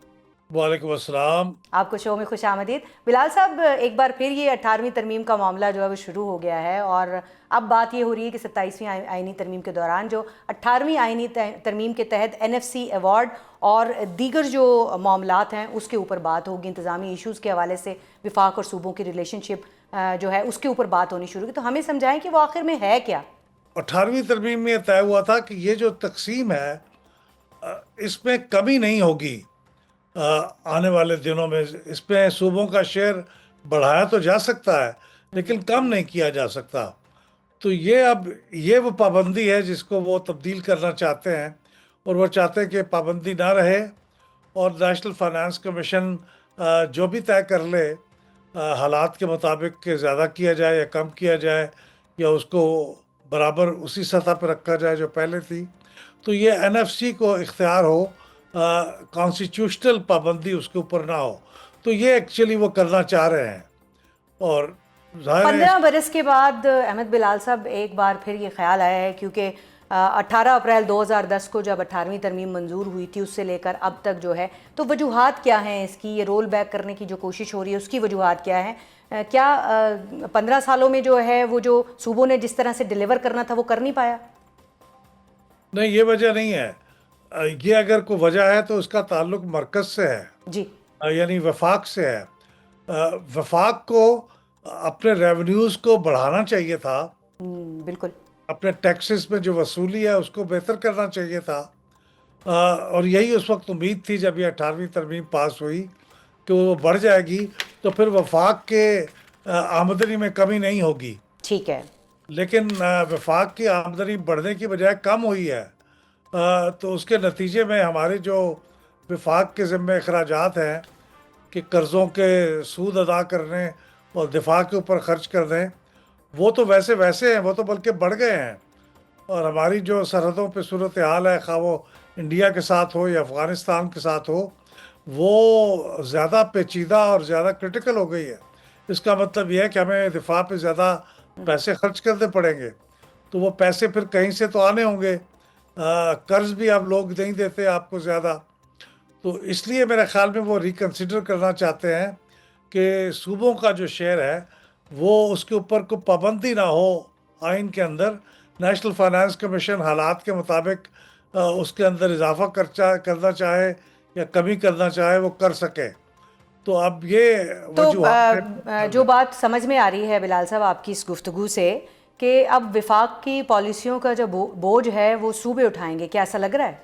S4: وعلیکم السلام.
S2: آپ کو شو میں خوش آمدید. بلال صاحب, ایک بار پھر یہ 18ویں ترمیم کا معاملہ جو ہے وہ شروع ہو گیا ہے, اور اب بات یہ ہو رہی ہے کہ 27ویں آئینی ترمیم کے دوران جو 18ویں آئینی ترمیم کے تحت NFC ایوارڈ اور دیگر جو معاملات ہیں اس کے اوپر بات ہوگی. انتظامی ایشوز کے حوالے سے وفاق اور صوبوں کی ریلیشن شپ جو ہے اس کے اوپر بات ہونی شروع کی. تو ہمیں سمجھائیں کہ وہ آخر میں ہے کیا؟
S4: 18ویں ترمیم میں یہ طے ہوا تھا کہ یہ جو تقسیم ہے اس میں کمی نہیں ہوگی آنے والے دنوں میں. اس میں صوبوں کا شیئر بڑھایا تو جا سکتا ہے لیکن کم نہیں کیا جا سکتا. تو یہ وہ پابندی ہے جس کو وہ تبدیل کرنا چاہتے ہیں, اور وہ چاہتے ہیں کہ پابندی نہ رہے, اور نیشنل فائنانس کمیشن جو بھی طے کر لے حالات کے مطابق کہ زیادہ کیا جائے یا کم کیا جائے, یا اس کو برابر اسی سطح پہ رکھا جائے جو پہلے تھی. تو یہ NFC کو اختیار ہو, کانسٹیٹیوشنل پابندی اس کے اوپر نہ ہو. تو یہ ایکچولی وہ کرنا چاہ رہے ہیں. اور
S2: 15 برس کے بعد احمد بلال صاحب ایک بار پھر یہ خیال آیا ہے, کیونکہ 18 اپریل 2010 کو جب 18ویں ترمیم منظور ہوئی تھی اس سے لے کر اب تک جو ہے, تو وجوہات کیا ہیں اس کی؟ یہ رول بیک کرنے کی جو کوشش ہو رہی ہے اس کی وجوہات کیا ہیں؟ کیا 15 سالوں میں جو ہے وہ جو صوبوں نے جس طرح سے ڈیلیور کرنا تھا وہ کر نہیں پایا؟
S4: نہیں, یہ وجہ نہیں ہے. یہ اگر کوئی وجہ ہے تو اس کا تعلق مرکز سے ہے,
S2: جی,
S4: یعنی وفاق سے ہے. وفاق کو اپنے ریونیوز کو بڑھانا چاہیے تھا,
S2: بالکل.
S4: اپنے ٹیکسز میں جو وصولی ہے اس کو بہتر کرنا چاہیے تھا. اور یہی اس وقت امید تھی جب یہ 18ویں ترمیم پاس ہوئی کہ وہ بڑھ جائے گی, تو پھر وفاق کے آمدنی میں کمی نہیں ہوگی.
S2: ٹھیک ہے.
S4: لیکن وفاق کی آمدنی بڑھنے کی بجائے کم ہوئی ہے. تو اس کے نتیجے میں ہمارے جو وفاق کے ذمہ اخراجات ہیں کہ قرضوں کے سود ادا کرنے اور دفاع کے اوپر خرچ کرنے, وہ تو ویسے ہیں, وہ تو بلکہ بڑھ گئے ہیں. اور ہماری جو سرحدوں پہ صورتحال ہے, خواہ وہ انڈیا کے ساتھ ہو یا افغانستان کے ساتھ ہو, وہ زیادہ پیچیدہ اور زیادہ کرٹیکل ہو گئی ہے. اس کا مطلب یہ ہے کہ ہمیں دفاع پہ زیادہ پیسے خرچ کرنے پڑیں گے. تو وہ پیسے پھر کہیں سے تو آنے ہوں گے. قرض بھی اب لوگ نہیں دیتے آپ کو زیادہ. تو اس لیے میرے خیال میں وہ ریکنسیڈر کرنا چاہتے ہیں کہ صوبوں کا جو شیئر ہے وہ اس کے اوپر کوئی پابندی نہ ہو آئین کے اندر. نیشنل فائنانس کمیشن حالات کے مطابق اس کے اندر اضافہ کرنا چاہے یا کمی کرنا چاہے وہ کر سکے. تو اب یہ
S2: تو
S4: وجوہات
S2: جو بات سمجھ میں آ رہی ہے بلال صاحب آپ کی اس گفتگو سے کہ اب وفاق کی پالیسیوں کا جو بوجھ ہے وہ صوبے اٹھائیں گے، کیا ایسا لگ رہا ہے؟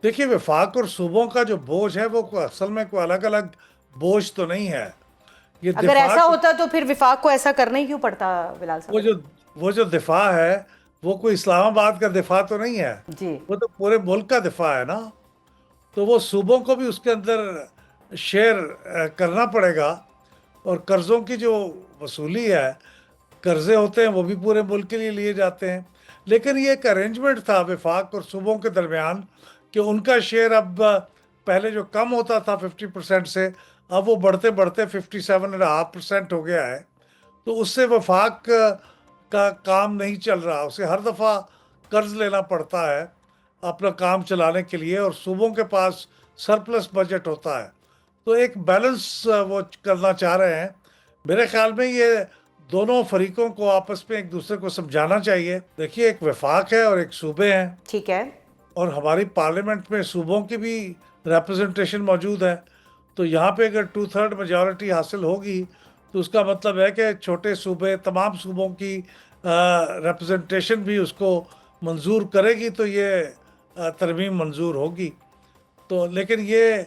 S4: دیکھیے وفاق اور صوبوں کا جو بوجھ ہے وہ اصل میں کوئی الگ الگ بوجھ تو نہیں ہے. یہ
S2: اگر ایسا ہوتا تو پھر وفاق کو ایسا کرنا ہی کیوں پڑتا بلال صاحب؟
S4: وہ جو دفاع ہے وہ کوئی اسلام آباد کا دفاع تو نہیں ہے،
S2: جی
S4: وہ تو پورے ملک کا دفاع ہے نا. تو وہ صوبوں کو بھی اس کے اندر شیئر کرنا پڑے گا. اور قرضوں کی جو وصولی ہے، قرضے ہوتے ہیں وہ بھی پورے ملک کے لیے لیے جاتے ہیں. لیکن یہ ایک ارینجمنٹ تھا وفاق اور صوبوں کے درمیان کہ ان کا شیئر اب پہلے جو کم ہوتا تھا 50% سے اب وہ بڑھتے بڑھتے 57.5% ہو گیا ہے. تو اس سے وفاق کا کام نہیں چل رہا، اسے ہر دفعہ قرض لینا پڑتا ہے اپنا کام چلانے کے لیے، اور صوبوں کے پاس سرپلس بجٹ ہوتا ہے. تو ایک بیلنس وہ کرنا چاہ رہے ہیں. میرے خیال میں یہ دونوں فریقوں کو آپس میں ایک دوسرے کو سمجھانا چاہیے. دیکھیے ایک وفاق ہے اور ایک صوبے ہیں،
S2: ٹھیک ہے.
S4: اور ہماری پارلیمنٹ میں صوبوں کی بھی ریپرزنٹیشن موجود ہے. تو یہاں پہ اگر 2/3 میجورٹی حاصل ہوگی تو اس کا مطلب ہے کہ چھوٹے صوبے تمام صوبوں کی ریپرزنٹیشن بھی اس کو منظور کرے گی تو یہ ترمیم منظور ہوگی. تو لیکن یہ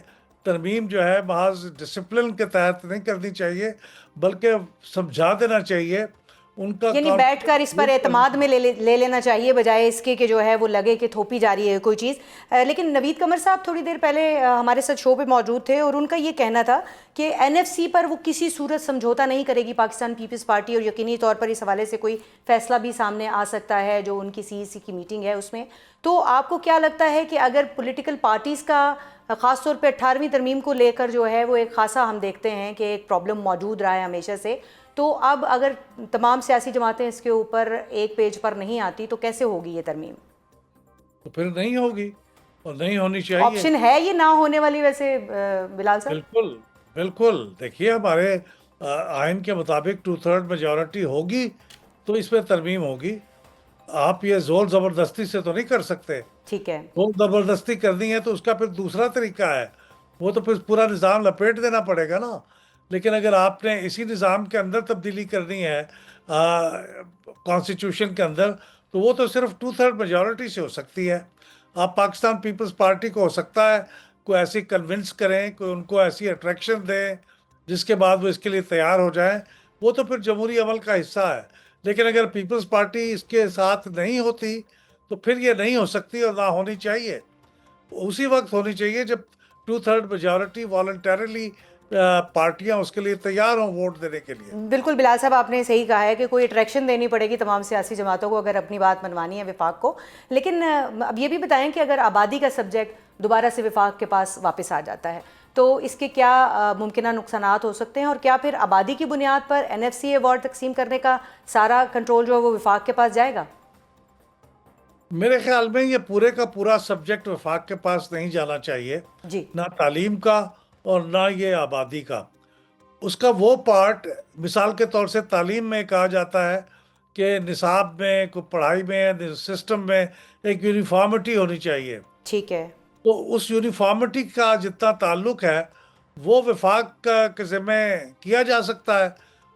S4: ترمیم جو ہے محض ڈسپلن کے تحت نہیں کرنی چاہیے، بلکہ سمجھا دینا چاہیے ان کا،
S2: یعنی بیٹھ کر اس پر اعتماد میں لے لینا چاہیے بجائے اس کے کہ جو ہے وہ لگے کہ تھوپی جا رہی ہے کوئی چیز. لیکن نوید قمر صاحب تھوڑی دیر پہلے ہمارے ساتھ شو پہ موجود تھے اور ان کا یہ کہنا تھا کہ NFC پر وہ کسی صورت سمجھوتا نہیں کرے گی پاکستان پیپلز پارٹی، اور یقینی طور پر اس حوالے سے کوئی فیصلہ بھی سامنے آ سکتا ہے جو ان کی CEC کی میٹنگ ہے اس میں. تو آپ کو کیا لگتا ہے کہ اگر پولیٹیکل پارٹیز کا خاص طور پہ 18ویں ترمیم کو لے کر جو ہے وہ ایک خاصا ہم دیکھتے ہیں کہ ایک پرابلم موجود رہا ہے ہمیشہ سے، تو اب اگر تمام سیاسی جماعتیں اس کے اوپر ایک پیج پر نہیں آتی تو کیسے ہوگی یہ ترمیم؟
S4: تو پھر نہیں ہوگی اور نہیں ہونی چاہیے.
S2: آپشن ہے یہ نہ ہونے والی ویسے بلال صاحب؟
S4: بالکل بالکل. دیکھیے ہمارے آئین کے مطابق 2/3 میجورٹی ہوگی تو اس پہ ترمیم ہوگی. آپ یہ زور زبردستی سے تو نہیں کر سکتے.
S2: ٹھیک ہے.
S4: زور زبردستی کرنی ہے تو اس کا پھر دوسرا طریقہ ہے، وہ تو پھر پورا نظام لپیٹ دینا پڑے گا نا. لیکن اگر آپ نے اسی نظام کے اندر تبدیلی کرنی ہے کانسٹیٹیوشن کے اندر، تو وہ تو صرف 2/3 میجورٹی سے ہو سکتی ہے. آپ پاکستان پیپلز پارٹی کو ہو سکتا ہے کوئی ایسی کنونس کریں، کوئی ان کو ایسی اٹریکشن دیں جس کے بعد وہ اس کے لیے تیار ہو جائیں، وہ تو پھر جمہوری عمل کا حصہ ہے. لیکن اگر پیپلز پارٹی اس کے ساتھ نہیں ہوتی تو پھر یہ نہیں ہو سکتی اور نہ ہونی چاہیے. اسی وقت ہونی چاہیے جب 2/3 میجورٹی والنٹریلی پارٹیاں اس کے لیے تیار ہوں ووٹ دینے کے لیے.
S2: بالکل بلال صاحب آپ نے صحیح کہا ہے کہ کوئی اٹریکشن دینی پڑے گی تمام سیاسی جماعتوں کو اگر اپنی بات منوانی ہے وفاق کو. لیکن اب یہ بھی بتائیں کہ اگر آبادی کا سبجیکٹ دوبارہ سے وفاق کے پاس واپس آ جاتا ہے تو اس کے کیا ممکنہ نقصانات ہو سکتے ہیں، اور کیا پھر آبادی کی بنیاد پر NFC ایوارڈ تقسیم کرنے کا سارا کنٹرول جو ہے وہ وفاق کے پاس جائے گا؟
S4: میرے خیال میں یہ پورے کا پورا سبجیکٹ وفاق کے پاس نہیں جانا چاہیے،
S2: جی.
S4: نہ تعلیم کا اور نہ یہ آبادی کا. اس کا وہ پارٹ، مثال کے طور سے تعلیم میں کہا جاتا ہے کہ نصاب میں، کوئی پڑھائی میں، سسٹم میں ایک یونیفارمٹی ہونی چاہیے.
S2: ٹھیک ہے.
S4: تو اس یونیفارمٹی کا جتنا تعلق ہے وہ وفاق کے ذمہ کیا جا سکتا ہے،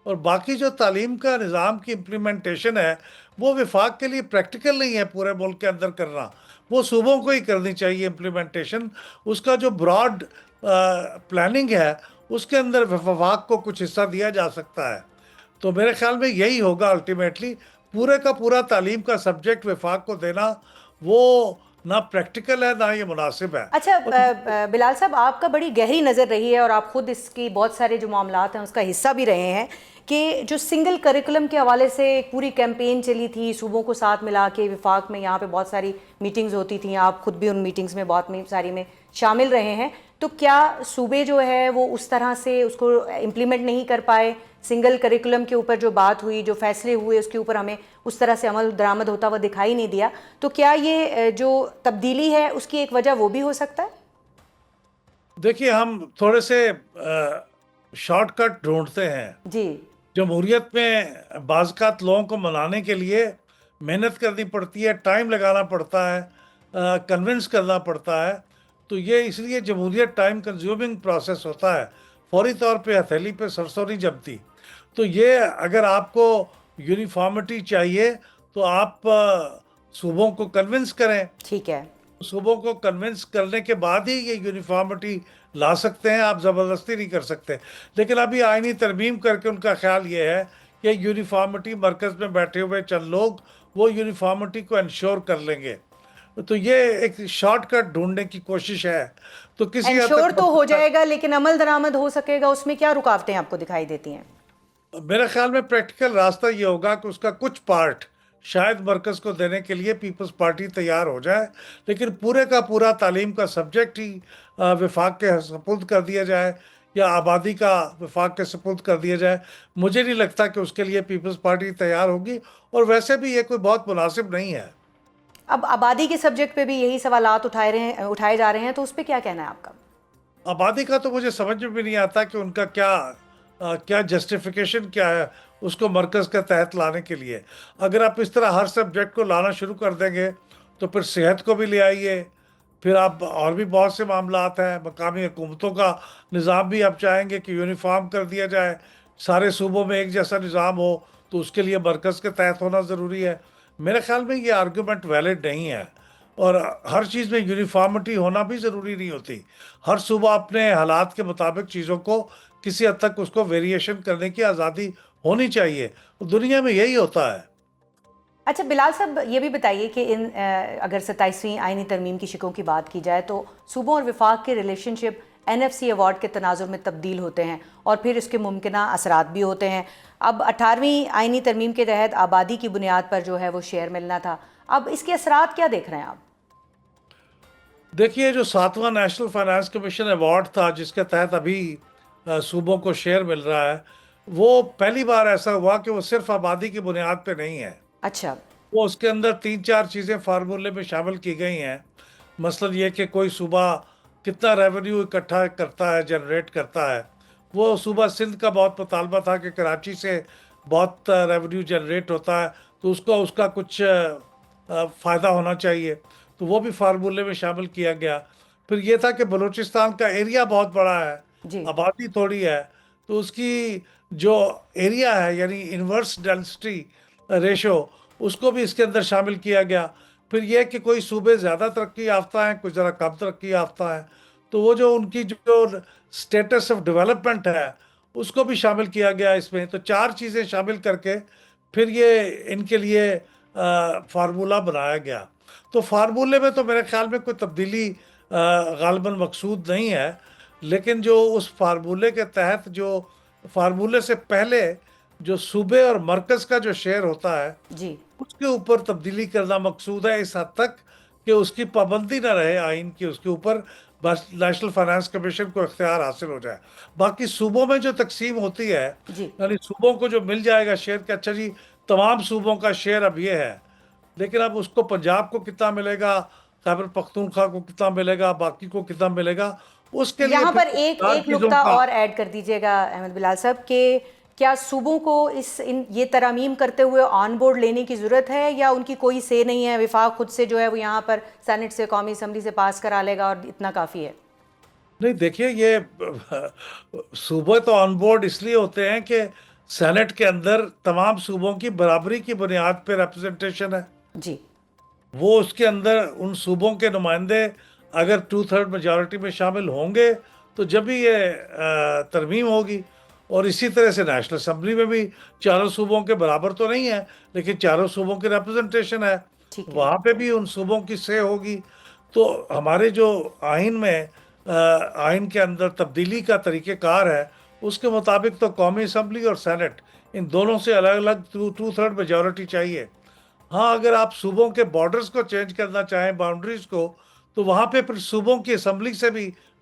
S4: اور باقی جو تعلیم کا نظام کی امپلیمنٹیشن ہے وہ وفاق کے لیے پریکٹیکل نہیں ہے پورے ملک کے اندر کرنا، وہ صوبوں کو ہی کرنی چاہیے امپلیمنٹیشن. اس کا جو براڈ پلاننگ ہے اس کے اندر وفاق کو کچھ حصہ دیا جا سکتا ہے. تو میرے خیال میں یہی ہوگا الٹیمیٹلی. پورے کا پورا تعلیم کا سبجیکٹ وفاق کو دینا وہ نہ پریکٹیکل ہے نہ یہ مناسب ہے.
S2: اچھا بلال صاحب، آپ کا بڑی گہری نظر رہی ہے اور آپ خود اس کی بہت سارے جو معاملات ہیں اس کا حصہ بھی رہے ہیں کہ جو سنگل کریکولم کے حوالے سے ایک پوری کیمپین چلی تھی صوبوں کو ساتھ ملا کے وفاق میں، یہاں پہ بہت ساری میٹنگز ہوتی تھیں، آپ خود بھی ان میٹنگز میں بہت ساری میں شامل رہے ہیں. تو کیا صوبے جو ہے وہ اس طرح سے اس کو امپلیمنٹ نہیں کر پائے؟ سنگل کریکولم کے اوپر جو بات ہوئی، جو فیصلے ہوئے، اس کے اوپر ہمیں اس طرح سے عمل درآمد ہوتا ہوا دکھائی نہیں دیا. تو کیا یہ جو تبدیلی ہے اس کی ایک وجہ وہ بھی ہو سکتا ہے؟
S4: دیکھیے، ہم تھوڑے سے شارٹ کٹ ڈھونڈتے ہیں.
S2: جی
S4: جمہوریت میں بعض اوقات لوگوں کو منانے کے لیے محنت کرنی پڑتی ہے، ٹائم لگانا پڑتا ہے، کنونس کرنا پڑتا ہے. تو یہ اس لیے جمہوریت ٹائم کنزیومنگ پروسیس ہوتا ہے، فوری طور پہ ہتھیلی پہ سرسوں نہیں جمتی. تو یہ اگر آپ کو یونیفارمٹی چاہیے تو آپ صوبوں کو کنونس کریں.
S2: ٹھیک ہے.
S4: صوبوں کو کنونس کرنے کے بعد ہی یہ یونیفارمٹی لا سکتے ہیں، آپ زبردستی نہیں کر سکتے. لیکن ابھی آئینی ترمیم کر کے ان کا خیال یہ ہے کہ یونیفارمٹی مرکز میں بیٹھے ہوئے چند لوگ وہ یونیفارمٹی کو انشور کر لیں گے. تو یہ ایک شارٹ کٹ ڈھونڈنے کی کوشش ہے. تو کسی حد
S2: انشور
S4: تک
S2: تو ہو جائے گا، لیکن عمل درآمد ہو سکے گا، اس میں کیا رکاوٹیں آپ کو دکھائی دیتی ہیں؟
S4: میرے خیال میں پریکٹیکل راستہ یہ ہوگا کہ اس کا کچھ پارٹ شاید مرکز کو دینے کے لیے پیپلز پارٹی تیار ہو جائے، لیکن پورے کا پورا تعلیم کا سبجیکٹ ہی وفاق کے سپرد کر دیا جائے یا آبادی کا وفاق کے سپرد کر دیا جائے. مجھے نہیں لگتا کہ اس کے لیے پیپلز پارٹی تیار ہوگی، اور ویسے بھی یہ کوئی بہت مناسب نہیں ہے.
S2: اب آبادی کے سبجیکٹ پہ بھی یہی سوالات اٹھائے جا رہے ہیں، تو اس پہ کیا کہنا ہے آپ کا؟
S4: آبادی کا تو مجھے سمجھ میں بھی نہیں آتا کہ ان کا کیا جسٹیفیکیشن کیا ہے اس کو مرکز کے تحت لانے کے لیے. اگر آپ اس طرح ہر سبجیکٹ کو لانا شروع کر دیں گے تو پھر صحت کو بھی لے آئیے، پھر آپ اور بھی بہت سے معاملات ہیں. مقامی حکومتوں کا نظام بھی آپ چاہیں گے کہ یونیفارم کر دیا جائے، سارے صوبوں میں ایک جیسا نظام ہو، تو اس کے لیے مرکز کے تحت ہونا ضروری ہے. میرے خیال میں یہ آرگومنٹ ویلڈ نہیں ہے، اور ہر چیز میں یونیفارمٹی ہونا بھی ضروری نہیں ہوتی. ہر صوبہ اپنے حالات کے مطابق چیزوں کو کسی حد تک اس کو ویریشن کرنے کی آزادی ہونی چاہیے. دنیا میں یہی ہوتا ہے.
S2: اچھا بلال صاحب، یہ بھی بتائیے کہ اگر 27ویں آئینی ترمیم کی شقوں کی بات کی جائے تو صوبوں اور وفاق کے ریلیشن شپ NFC ایوارڈ کے تناظر میں تبدیل ہوتے ہیں، اور پھر اس کے ممکنہ اثرات بھی ہوتے ہیں. اب 18ویں آئینی ترمیم کے تحت آبادی کی بنیاد پر جو ہے وہ شیئر ملنا تھا. اب اس کے اثرات کیا دیکھ رہے ہیں آپ؟
S4: دیکھیے، جو 7واں نیشنل فائنانس کمیشن ایوارڈ تھا جس کے تحت ابھی صوبوں کو شیئر مل رہا ہے، وہ پہلی بار ایسا ہوا کہ وہ صرف آبادی کی بنیاد پہ نہیں ہے.
S2: اچھا.
S4: وہ اس کے اندر 3-4 چیزیں فارمولے میں شامل کی گئی ہیں. مثلا یہ کہ کوئی صوبہ کتنا ریونیو اکٹھا کرتا ہے، جنریٹ کرتا ہے. وہ صوبہ سندھ کا بہت مطالبہ تھا کہ کراچی سے بہت ریونیو جنریٹ ہوتا ہے، تو اس کا کچھ فائدہ ہونا چاہیے. تو وہ بھی فارمولے میں شامل کیا گیا. پھر یہ تھا کہ بلوچستان کا ایریا بہت بڑا ہے،
S2: جی.
S4: آبادی تھوڑی ہے، تو اس کی جو ایریا ہے یعنی انورس ڈینسٹی ریشو، اس کو بھی اس کے اندر شامل کیا گیا. پھر یہ کہ کوئی صوبے زیادہ ترقی یافتہ ہیں، کچھ ذرا کم ترقی یافتہ ہیں، تو وہ جو ان کی جو اسٹیٹس آف ڈیولپمنٹ ہے اس کو بھی شامل کیا گیا اس میں. تو 4 چیزیں شامل کر کے پھر یہ ان کے لیے فارمولہ بنایا گیا. تو فارمولے میں تو میرے خیال میں کوئی تبدیلی غالباً مقصود نہیں ہے، لیکن جو اس فارمولے کے تحت جو فارمولے سے پہلے جو صوبے اور مرکز کا جو شیئر ہوتا ہے
S2: جی.
S4: اس کے اوپر تبدیلی کرنا مقصود ہے، اس حد تک کہ اس کی پابندی نہ رہے آئین کی، اس کے اوپر بس نیشنل فائنانس کمیشن کو اختیار حاصل ہو جائے. باقی صوبوں میں جو تقسیم ہوتی ہے،
S2: جی.
S4: یعنی صوبوں کو جو مل جائے گا شیئر کہ اچھا جی تمام صوبوں کا شیئر اب یہ ہے، لیکن اب اس کو پنجاب کو کتنا ملے گا، خیبر پختونخوا کو کتنا ملے گا، باقی کو کتنا ملے گا، اس کے لیے
S2: یہاں پر
S4: پھر
S2: ایک
S4: 4 چیزوں
S2: نقطہ
S4: کا.
S2: اور ایڈ کر دیجیے گا احمد بلال صاحب، کہ کیا صوبوں کو یہ ترامیم کرتے ہوئے آن بورڈ لینے کی ضرورت ہے، یا ان کی کوئی سے نہیں ہے، وفاق خود سے جو ہے وہ یہاں پر سینٹ سے، قومی اسمبلی سے پاس کرا لے گا اور اتنا کافی ہے؟
S4: نہیں، دیکھیے، یہ صوبے تو آن بورڈ اس لیے ہوتے ہیں کہ سینٹ کے اندر تمام صوبوں کی برابری کی بنیاد پہ ریپرزنٹیشن ہے.
S2: جی.
S4: وہ اس کے اندر ان صوبوں کے نمائندے اگر 2/3 میجورٹی میں شامل ہوں گے تو جب ہی یہ ترمیم ہوگی. اور اسی طرح سے نیشنل اسمبلی میں بھی 4 صوبوں کے برابر تو نہیں ہے، لیکن 4 صوبوں کی ریپرزنٹیشن ہے،
S2: ٹھیک ہے.
S4: وہاں پہ بھی ان صوبوں کی سے ہوگی. تو ہمارے جو آئین میں آئین کے اندر تبدیلی کا طریقہ کار ہے، اس کے مطابق تو قومی اسمبلی اور سینٹ ان دونوں سے الگ الگ 2/3 میجورٹی چاہیے. ہاں، اگر آپ صوبوں کے بارڈرز کو چینج کرنا چاہیں، باؤنڈریز کو، تو وہاں پہ پھر صوبوں کی اسمبلی سے بھی